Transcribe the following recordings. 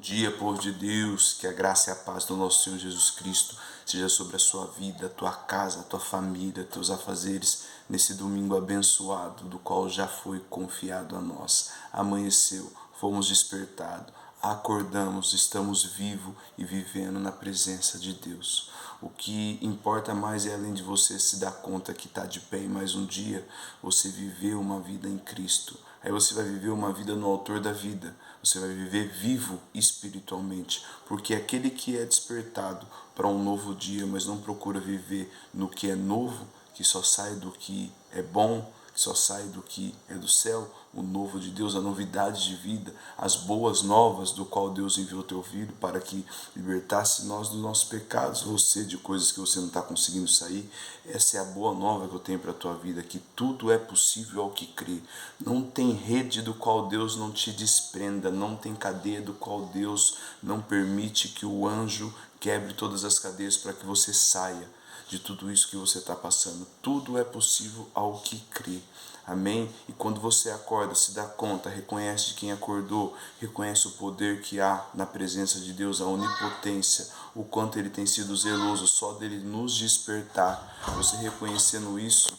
Dia, povo de Deus, que a graça e a paz do nosso Senhor Jesus Cristo seja sobre a sua vida, a tua casa, a tua família, teus afazeres, nesse domingo abençoado, do qual já foi confiado a nós. Amanheceu, fomos despertados, acordamos, estamos vivos e vivendo na presença de Deus. O que importa mais é, além de você se dar conta que está de pé em mais um dia, você viver uma vida em Cristo. Aí você vai viver uma vida no autor da vida. Você vai viver vivo espiritualmente. Porque aquele que é despertado para um novo dia, mas não procura viver no que é novo, que só sai do que é bom, que só sai do que é do céu, o novo de Deus, a novidade de vida, as boas novas do qual Deus enviou teu filho para que libertasse nós dos nossos pecados, você de coisas que você não está conseguindo sair. Essa é a boa nova que eu tenho para a tua vida, que tudo é possível ao que crê. Não tem rede do qual Deus não te desprenda, não tem cadeia do qual Deus não permite que o anjo quebre todas as cadeias para que você saia de tudo isso que você está passando. Tudo é possível ao que crê. Amém? E quando você acorda, se dá conta, reconhece de quem acordou, reconhece o poder que há na presença de Deus, a onipotência, o quanto Ele tem sido zeloso só dele nos despertar. Você reconhecendo isso,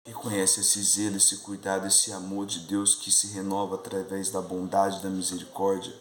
reconhece esse zelo, esse cuidado, esse amor de Deus que se renova através da bondade, da misericórdia,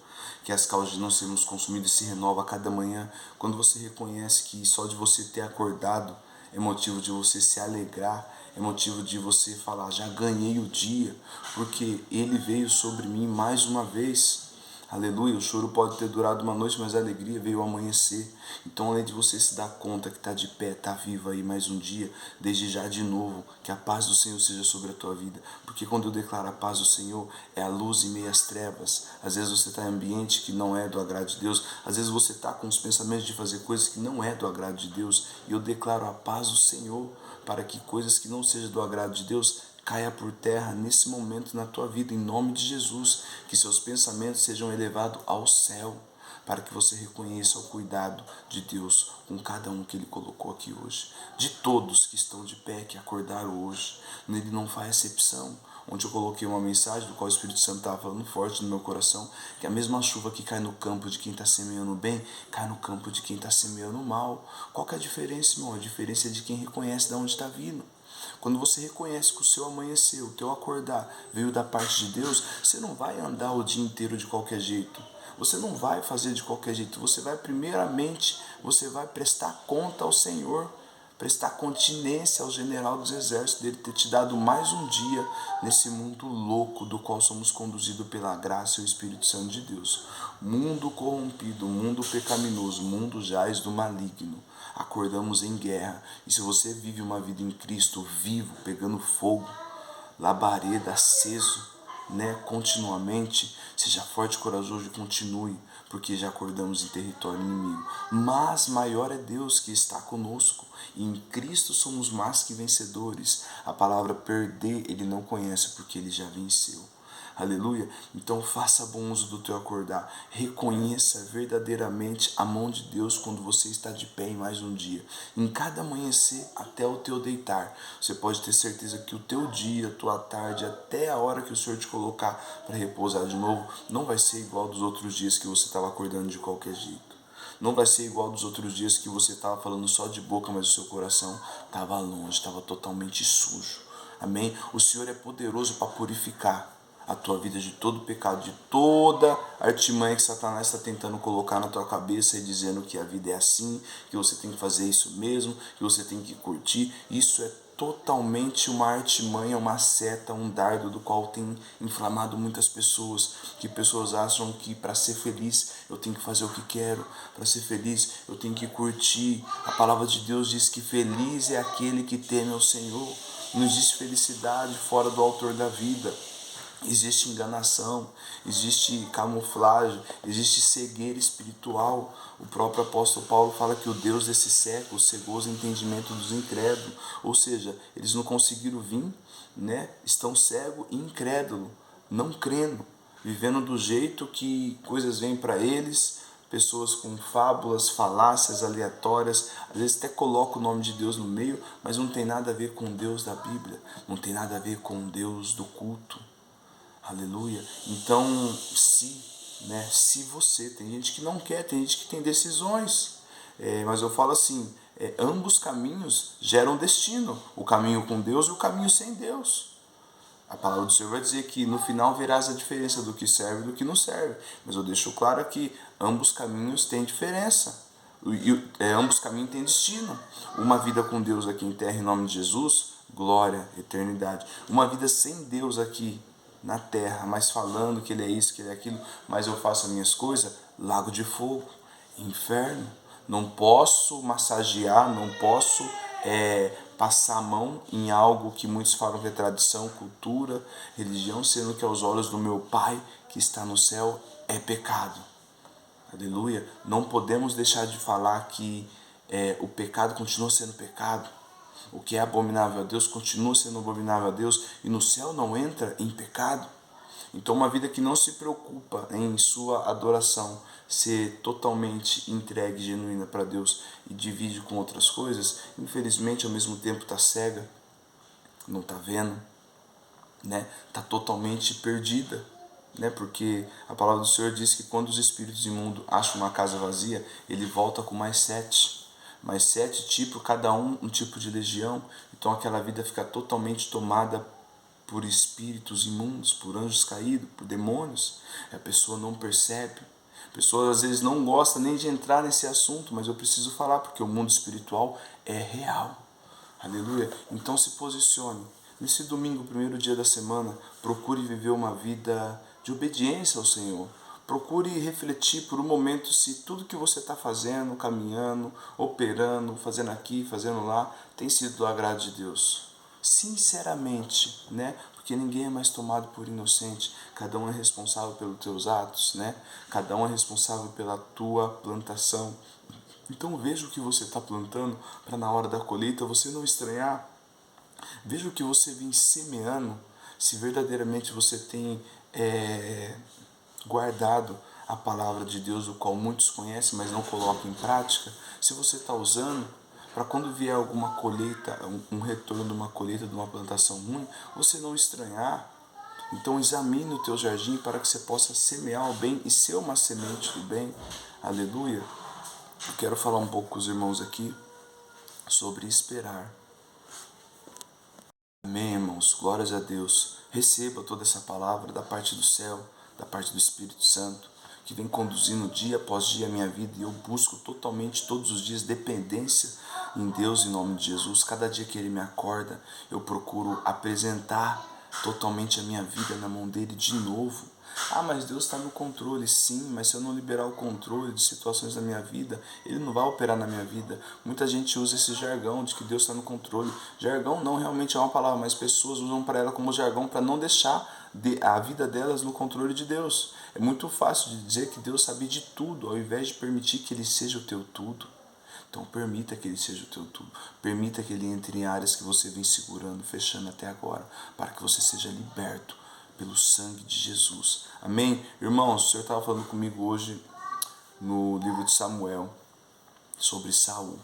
que as causas de não sermos consumidos se renova a cada manhã. Quando você reconhece que só de você ter acordado é motivo de você se alegrar, é motivo de você falar, já ganhei o dia, porque Ele veio sobre mim mais uma vez. Aleluia, o choro pode ter durado uma noite, mas a alegria veio ao amanhecer. Então, além de você se dar conta que está de pé, está vivo aí mais um dia, desde já de novo, que a paz do Senhor seja sobre a tua vida. Porque quando eu declaro a paz do Senhor, é a luz em meio às trevas. Às vezes você está em ambiente que não é do agrado de Deus. Às vezes você está com os pensamentos de fazer coisas que não é do agrado de Deus. E eu declaro a paz do Senhor, para que coisas que não sejam do agrado de Deus caia por terra nesse momento na tua vida, em nome de Jesus. Que seus pensamentos sejam elevados ao céu, para que você reconheça o cuidado de Deus com cada um que Ele colocou aqui hoje. De todos que estão de pé, que acordaram hoje, Ele não faz exceção. Ontem eu coloquei uma mensagem do qual o Espírito Santo estava falando forte no meu coração, que a mesma chuva que cai no campo de quem está semeando bem, cai no campo de quem está semeando mal. Qual que é a diferença, irmão? A diferença é de quem reconhece de onde está vindo. Quando você reconhece que o seu amanhecer, o teu acordar veio da parte de Deus, você não vai andar o dia inteiro de qualquer jeito. Você não vai fazer de qualquer jeito. Você vai primeiramente, você vai prestar conta ao Senhor, prestar continência ao general dos exércitos, dele ter te dado mais um dia nesse mundo louco do qual somos conduzidos pela graça e o Espírito Santo de Deus. Mundo corrompido, mundo pecaminoso, mundo jaz do maligno. Acordamos em guerra. E se você vive uma vida em Cristo, vivo, pegando fogo, labareda, aceso, continuamente, seja forte e corajoso e continue, porque já acordamos em território inimigo. Mas maior é Deus que está conosco, e em Cristo somos mais que vencedores. A palavra perder Ele não conhece, porque Ele já venceu. Aleluia. Então faça bom uso do teu acordar. Reconheça verdadeiramente a mão de Deus quando você está de pé em mais um dia. Em cada amanhecer até o teu deitar. Você pode ter certeza que o teu dia, a tua tarde, até a hora que o Senhor te colocar para repousar de novo, não vai ser igual dos outros dias que você estava acordando de qualquer jeito. Não vai ser igual dos outros dias que você estava falando só de boca, mas o seu coração estava longe, estava totalmente sujo. Amém? O Senhor é poderoso para purificar a tua vida de todo pecado, de toda artimanha que Satanás está tentando colocar na tua cabeça e dizendo que a vida é assim, que você tem que fazer isso mesmo, que você tem que curtir. Isso é totalmente uma artimanha, uma seta, um dardo do qual tem inflamado muitas pessoas, que pessoas acham que para ser feliz eu tenho que fazer o que quero, para ser feliz eu tenho que curtir. A palavra de Deus diz que feliz é aquele que teme ao Senhor. Não existe felicidade fora do autor da vida. Existe enganação, existe camuflagem, existe cegueira espiritual. O próprio apóstolo Paulo fala que o Deus desse século cegou os entendimentos dos incrédulos. Ou seja, eles não conseguiram vir, estão cegos e incrédulos, não crendo, vivendo do jeito que coisas vêm para eles. Pessoas com fábulas, falácias aleatórias, às vezes até colocam o nome de Deus no meio, mas não tem nada a ver com o Deus da Bíblia, não tem nada a ver com o Deus do culto. Aleluia. Então, se né? Se você, tem gente que não quer, tem gente que tem decisões, mas eu falo assim, ambos caminhos geram destino, o caminho com Deus e o caminho sem Deus. A palavra do Senhor vai dizer que no final verás a diferença do que serve e do que não serve. Mas eu deixo claro que ambos caminhos têm diferença. Ambos caminhos têm destino. Uma vida com Deus aqui em terra em nome de Jesus, glória, eternidade. Uma vida sem Deus aqui na terra, mas falando que Ele é isso, que Ele é aquilo, mas eu faço as minhas coisas, lago de fogo, inferno. Não posso massagear, não posso passar a mão em algo que muitos falam que é tradição, cultura, religião, sendo que aos olhos do meu Pai que está no céu é pecado. Aleluia. Não podemos deixar de falar que o pecado continua sendo pecado. O que é abominável a Deus continua sendo abominável a Deus, e no céu não entra em pecado. Então, uma vida que não se preocupa em sua adoração ser totalmente entregue, genuína para Deus e divide com outras coisas, infelizmente ao mesmo tempo está cega, não está vendo, né? Está totalmente perdida, né? Porque a palavra do Senhor diz que quando os espíritos imundos acham uma casa vazia, ele volta com mais sete tipos, cada um tipo de legião. Então aquela vida fica totalmente tomada por espíritos imundos, por anjos caídos, por demônios. A pessoa não percebe. A pessoa às vezes não gosta nem de entrar nesse assunto, mas eu preciso falar porque o mundo espiritual é real. Aleluia. Então se posicione. Nesse domingo, primeiro dia da semana, procure viver uma vida de obediência ao Senhor. Procure refletir por um momento se tudo que você está fazendo, caminhando, operando, fazendo aqui, fazendo lá, tem sido do agrado de Deus. Sinceramente, né? Porque ninguém é mais tomado por inocente. Cada um é responsável pelos teus atos, né? Cada um é responsável pela tua plantação. Então veja o que você está plantando para na hora da colheita você não estranhar. Veja o que você vem semeando, se verdadeiramente você tem guardado a palavra de Deus, o qual muitos conhecem, mas não colocam em prática. Se você está usando, para quando vier alguma colheita, um retorno de uma colheita, de uma plantação ruim, você não estranhar. Então examine o teu jardim para que você possa semear o bem e ser uma semente do bem. Aleluia. Eu quero falar um pouco com os irmãos aqui sobre esperar. Amém, irmãos. Glórias a Deus. Receba toda essa palavra da parte do céu, da parte do Espírito Santo, que vem conduzindo dia após dia a minha vida, e eu busco totalmente todos os dias dependência em Deus em nome de Jesus. Cada dia que Ele me acorda, eu procuro apresentar totalmente a minha vida na mão dele de novo. Ah, mas Deus está no controle, sim, mas se eu não liberar o controle de situações da minha vida, Ele não vai operar na minha vida. Muita gente usa esse jargão de que Deus está no controle. Jargão não realmente é uma palavra, mas pessoas usam para ela como jargão para não deixar a vida delas no controle de Deus. É muito fácil de dizer que Deus sabe de tudo, ao invés de permitir que Ele seja o teu tudo. Então permita que Ele seja o teu tudo. Permita que Ele entre em áreas que você vem segurando, fechando até agora, para que você seja liberto pelo sangue de Jesus. Amém? Irmãos, o Senhor estava falando comigo hoje no livro de Samuel sobre Saul,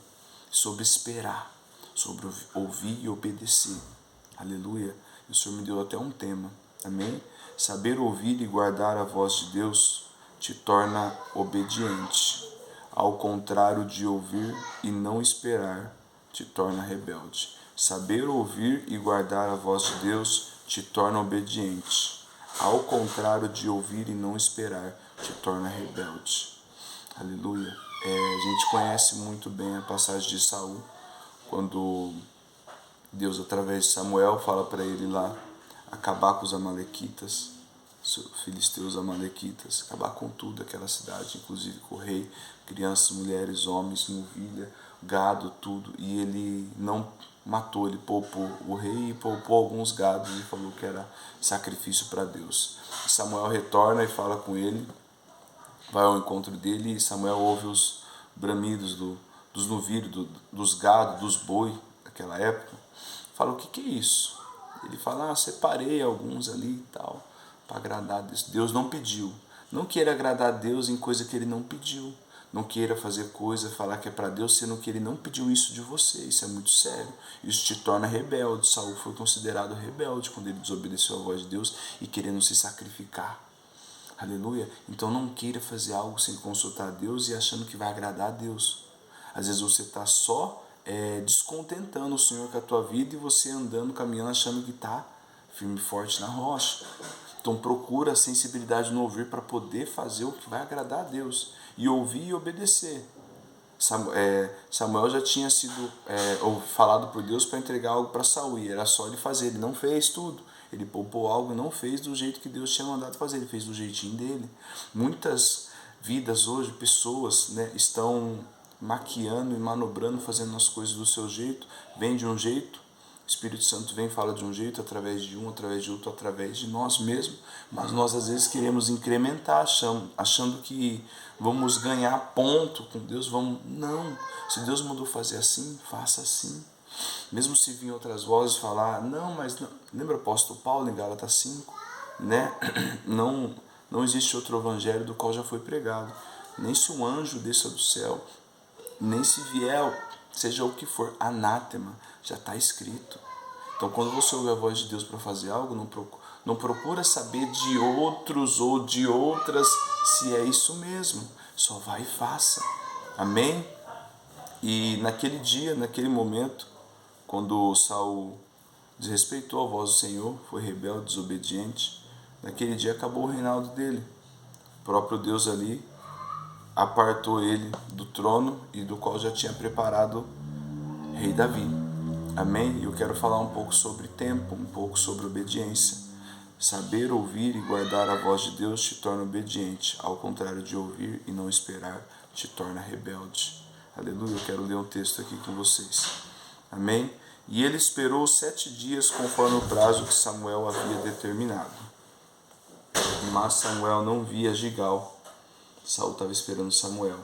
sobre esperar, sobre ouvir e obedecer. Aleluia. E o Senhor me deu até um tema. Amém? Saber ouvir e guardar a voz de Deus te torna obediente. Ao contrário de ouvir e não esperar, te torna rebelde. Saber ouvir e guardar a voz de Deus te torna obediente. Ao contrário de ouvir e não esperar, te torna rebelde. Aleluia. A gente conhece muito bem a passagem de Saul, quando Deus, através de Samuel, fala para ele lá acabar com os amalequitas, filisteus amalequitas, acabar com tudo aquela cidade, inclusive com o rei, crianças, mulheres, homens, novilha, gado, tudo. E ele não matou, ele poupou o rei e poupou alguns gados e falou que era sacrifício para Deus. Samuel retorna e fala com ele, vai ao encontro dele, e Samuel ouve os bramidos dos novilhos, dos gados, dos boi daquela época. Fala, o que é isso? Ele fala, separei alguns ali e tal, para agradar a Deus. Deus não pediu. Não queira agradar a Deus em coisa que Ele não pediu. Não queira fazer coisa, falar que é para Deus, sendo que Ele não pediu isso de você. Isso é muito sério. Isso te torna rebelde. Saul foi considerado rebelde quando ele desobedeceu a voz de Deus e querendo se sacrificar. Aleluia? Então não queira fazer algo sem consultar a Deus e achando que vai agradar a Deus. Às vezes você está só descontentando o Senhor com a tua vida e você andando, caminhando, achando que está firme e forte na rocha. Então procura a sensibilidade no ouvir para poder fazer o que vai agradar a Deus. E ouvir e obedecer. Samuel já tinha sido falado por Deus para entregar algo para Saul, e era só ele fazer. Ele não fez tudo, ele poupou algo e não fez do jeito que Deus tinha mandado fazer, ele fez do jeitinho dele. Muitas vidas hoje, pessoas, estão maquiando e manobrando, fazendo as coisas do seu jeito, vem de um jeito, o Espírito Santo vem e fala de um jeito, através de um, através de outro, através de nós mesmos, mas nós às vezes queremos incrementar, achando que vamos ganhar ponto com Deus. Não, se Deus mandou fazer assim, faça assim. Mesmo se vir outras vozes falar, não, mas não. Lembra o apóstolo Paulo em Gálatas 5? Não existe outro evangelho do qual já foi pregado. Nem se um anjo desça do céu, nem se vier, seja o que for, anátema, já está escrito. Então quando você ouve a voz de Deus para fazer algo, não procura saber de outros ou de outras se é isso mesmo. Só vai e faça. Amém? E naquele dia, naquele momento, quando Saul desrespeitou a voz do Senhor, foi rebelde, desobediente, naquele dia acabou o reinado dele. O próprio Deus ali apartou ele do trono e do qual já tinha preparado rei Davi. Amém? E eu quero falar um pouco sobre tempo, um pouco sobre obediência. Saber ouvir e guardar a voz de Deus te torna obediente, ao contrário de ouvir e não esperar, te torna rebelde. Aleluia, eu quero ler um texto aqui com vocês. Amém? E ele esperou 7 dias conforme o prazo que Samuel havia determinado. Mas Samuel não via Gigal. Saul estava esperando Samuel.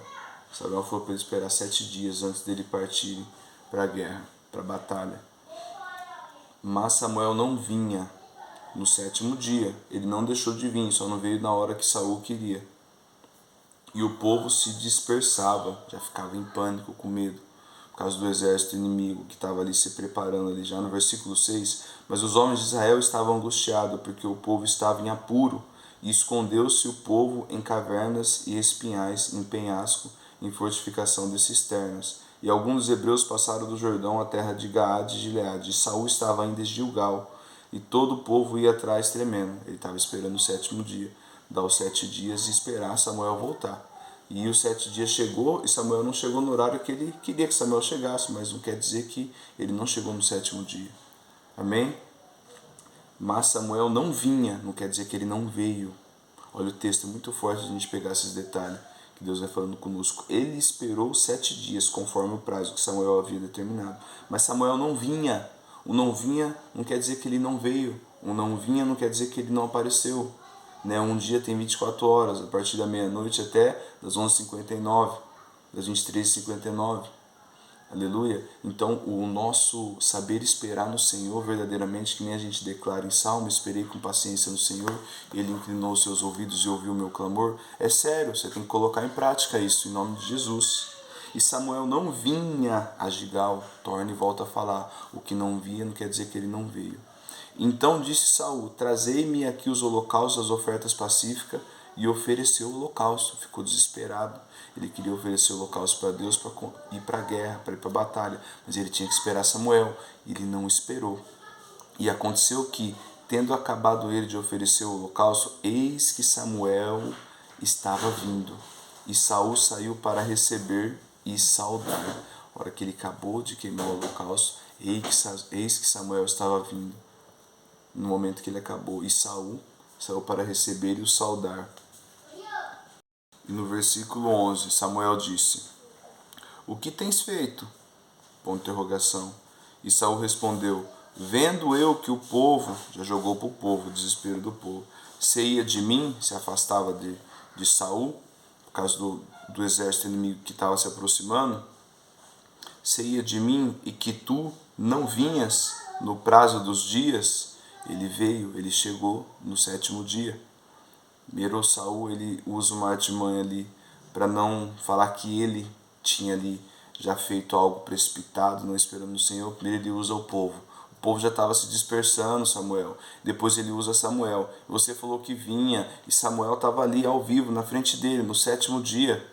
Samuel falou para ele esperar 7 dias antes dele partir para a guerra, para a batalha. Mas Samuel não vinha no 7º dia. Ele não deixou de vir, só não veio na hora que Saul queria. E o povo se dispersava, já ficava em pânico, com medo, por causa do exército inimigo que estava ali se preparando ali, já no versículo 6. Mas os homens de Israel estavam angustiados, porque o povo estava em apuro, e escondeu-se o povo em cavernas e espinhais, em penhasco, em fortificação de cisternas. E alguns dos hebreus passaram do Jordão à terra de Gaade e Gileade, e Saul estava ainda em Gilgal, e todo o povo ia atrás tremendo. Ele estava esperando o 7º dia, dar os 7 dias e esperar Samuel voltar. E os 7 dias chegou, e Samuel não chegou no horário que ele queria que Samuel chegasse, mas não quer dizer que ele não chegou no 7º dia. Amém? Mas Samuel não vinha, não quer dizer que ele não veio. Olha, o texto é muito forte a gente pegar esses detalhes que Deus vai falando conosco. Ele esperou 7 dias, conforme o prazo que Samuel havia determinado. Mas Samuel não vinha. O não vinha não quer dizer que ele não veio. O não vinha não quer dizer que ele não apareceu. Um dia tem 24 horas, a partir da meia-noite até das 11h59, das 23h59. Aleluia. Então o nosso saber esperar no Senhor verdadeiramente, que nem a gente declara em Salmo, esperei com paciência no Senhor, Ele inclinou os seus ouvidos e ouviu o meu clamor. É sério, você tem que colocar em prática isso em nome de Jesus. E Samuel não vinha a Gigal, torna e volta a falar. O que não via não quer dizer que ele não veio. Então disse Saul, trazei-me aqui os holocaustos, as ofertas pacíficas, e ofereceu o holocausto. Ficou desesperado. Ele queria oferecer o holocausto para Deus, para ir para a guerra, para ir para a batalha. Mas ele tinha que esperar Samuel. Ele não esperou. E aconteceu que, tendo acabado ele de oferecer o holocausto, eis que Samuel estava vindo. E Saul saiu para receber e saudar. A hora que ele acabou de queimar o holocausto, eis que Samuel estava vindo. No momento que ele acabou. E Saul saiu para receber e o saudar. E no versículo 11, Samuel disse, o que tens feito? Ponto de interrogação. E Saul respondeu, vendo eu que o povo, já jogou para o povo, o desespero do povo, se ia de mim, se afastava de Saul, por causa do exército inimigo que estava se aproximando, se ia de mim e que tu não vinhas no prazo dos dias, ele veio, ele chegou no 7º dia. Primeiro Saul, ele usa uma artimanha ali para não falar que ele tinha ali já feito algo precipitado, não esperando o Senhor. Primeiro ele usa o povo povo já estava se dispersando, Samuel. Depois ele usa Samuel. Você falou que vinha e Samuel estava ali ao vivo, na frente dele, no 7º dia.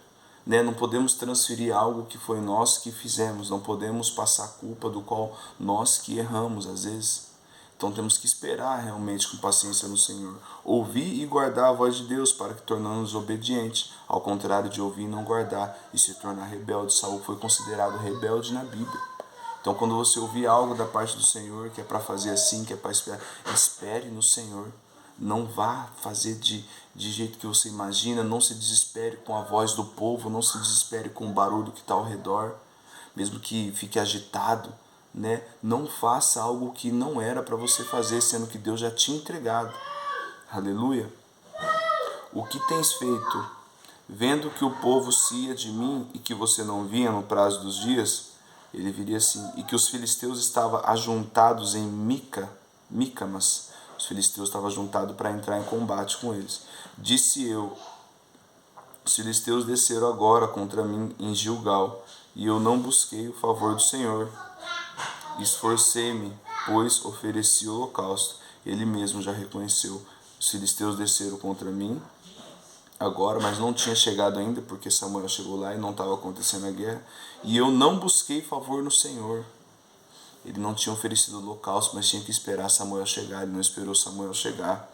Né? Não podemos transferir algo que foi nós que fizemos. Não podemos passar a culpa do qual nós que erramos, às vezes. Então temos que esperar realmente com paciência no Senhor. Ouvir e guardar a voz de Deus para que tornamos obedientes. Ao contrário de ouvir e não guardar e se tornar rebelde. Saul foi considerado rebelde na Bíblia. Então quando você ouvir algo da parte do Senhor, que é para fazer assim, que é para esperar, espere no Senhor. Não vá fazer de jeito que você imagina, não se desespere com a voz do povo, não se desespere com o barulho que está ao redor, mesmo que fique agitado, né? Não faça algo que não era para você fazer, sendo que Deus já tinha entregado. Aleluia. O que tens feito? Vendo que o povo se ia de mim e que você não vinha no prazo dos dias, ele viria assim, e que os filisteus estavam ajuntados em Micamas, os filisteus estavam juntados para entrar em combate com eles. Disse eu, os filisteus desceram agora contra mim em Gilgal, e eu não busquei o favor do Senhor. Esforcei-me, pois ofereci holocausto. Ele mesmo já reconheceu. Os filisteus desceram contra mim agora, mas não tinha chegado ainda, porque Samuel chegou lá e não estava acontecendo a guerra. E eu não busquei favor no Senhor. Ele não tinha oferecido holocausto, mas tinha que esperar Samuel chegar. Ele não esperou Samuel chegar.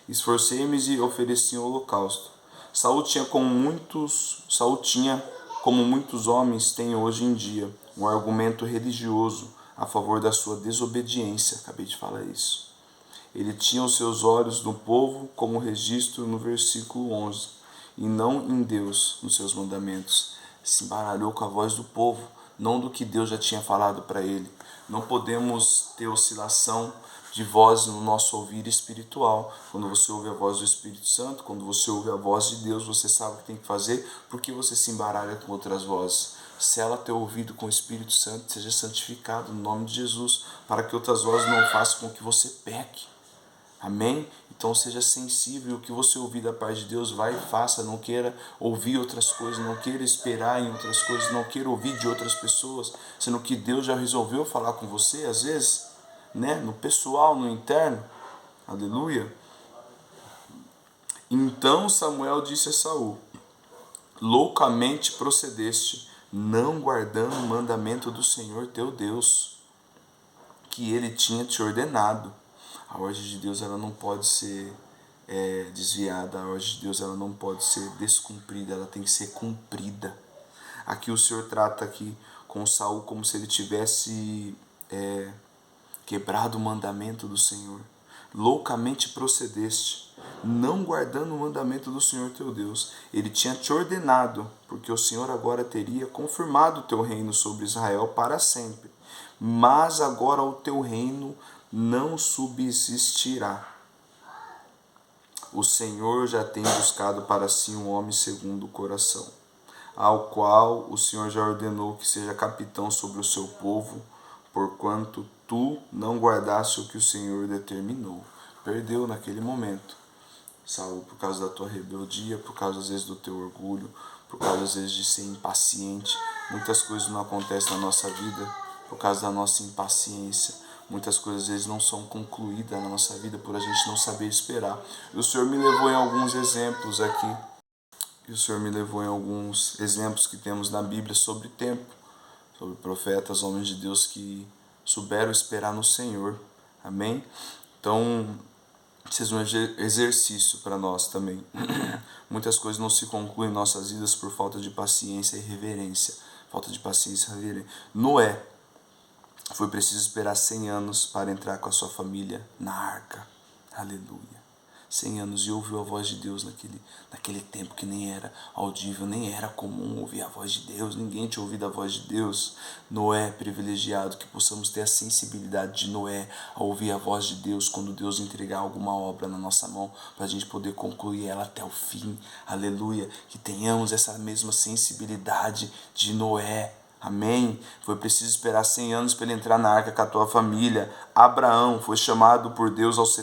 Esforcei-me e ofereci um holocausto. Saul tinha, como muitos homens têm hoje em dia, um argumento religioso a favor da sua desobediência. Acabei de falar isso. Ele tinha os seus olhos no povo, como registro no versículo 11, e não em Deus, nos seus mandamentos. Se embaralhou com a voz do povo, não do que Deus já tinha falado para ele. Não podemos ter oscilação de voz no nosso ouvir espiritual. Quando você ouve a voz do Espírito Santo, quando você ouve a voz de Deus, você sabe o que tem que fazer, porque você se embaralha com outras vozes. Sela teu ouvido com o Espírito Santo, seja santificado no nome de Jesus, para que outras vozes não façam com que você peque. Amém? Então seja sensível, o que você ouvir da parte de Deus, vai e faça, não queira ouvir outras coisas, não queira esperar em outras coisas, não queira ouvir de outras pessoas, sendo que Deus já resolveu falar com você, às vezes, né? No pessoal, no interno. Aleluia. Então Samuel disse a Saul, loucamente procedeste, não guardando o mandamento do Senhor teu Deus, que ele tinha te ordenado. A ordem de Deus ela não pode ser desviada, a ordem de Deus ela não pode ser descumprida, ela tem que ser cumprida. Aqui o Senhor trata aqui com Saul como se ele tivesse quebrado o mandamento do Senhor. Loucamente procedeste, não guardando o mandamento do Senhor teu Deus. Ele tinha te ordenado, porque o Senhor agora teria confirmado o teu reino sobre Israel para sempre. Mas agora o teu reino não subsistirá. O Senhor já tem buscado para si um homem segundo o coração, ao qual o Senhor já ordenou que seja capitão sobre o seu povo, porquanto tu não guardaste o que o Senhor determinou. Perdeu naquele momento, Saul, por causa da tua rebeldia, por causa às vezes do teu orgulho, por causa às vezes de ser impaciente. Muitas coisas não acontecem na nossa vida por causa da nossa impaciência. Muitas coisas às vezes não são concluídas na nossa vida por a gente não saber esperar. E o Senhor me levou em alguns exemplos aqui. E o Senhor me levou em alguns exemplos que temos na Bíblia sobre tempo, sobre profetas, homens de Deus que souberam esperar no Senhor. Amém? Então, isso é um exercício para nós também. Muitas coisas não se concluem em nossas vidas por falta de paciência e reverência. Falta de paciência e reverência. Noé foi preciso esperar 100 anos para entrar com a sua família na arca. Aleluia. 100 anos e ouviu a voz de Deus naquele tempo que nem era audível, nem era comum ouvir a voz de Deus, ninguém tinha ouvido a voz de Deus. Noé, privilegiado, que possamos ter a sensibilidade de Noé a ouvir a voz de Deus quando Deus entregar alguma obra na nossa mão, para a gente poder concluir ela até o fim. Aleluia. Que tenhamos essa mesma sensibilidade de Noé. Amém? Foi preciso esperar 100 anos para ele entrar na arca com a tua família. Abraão foi chamado por Deus aos 70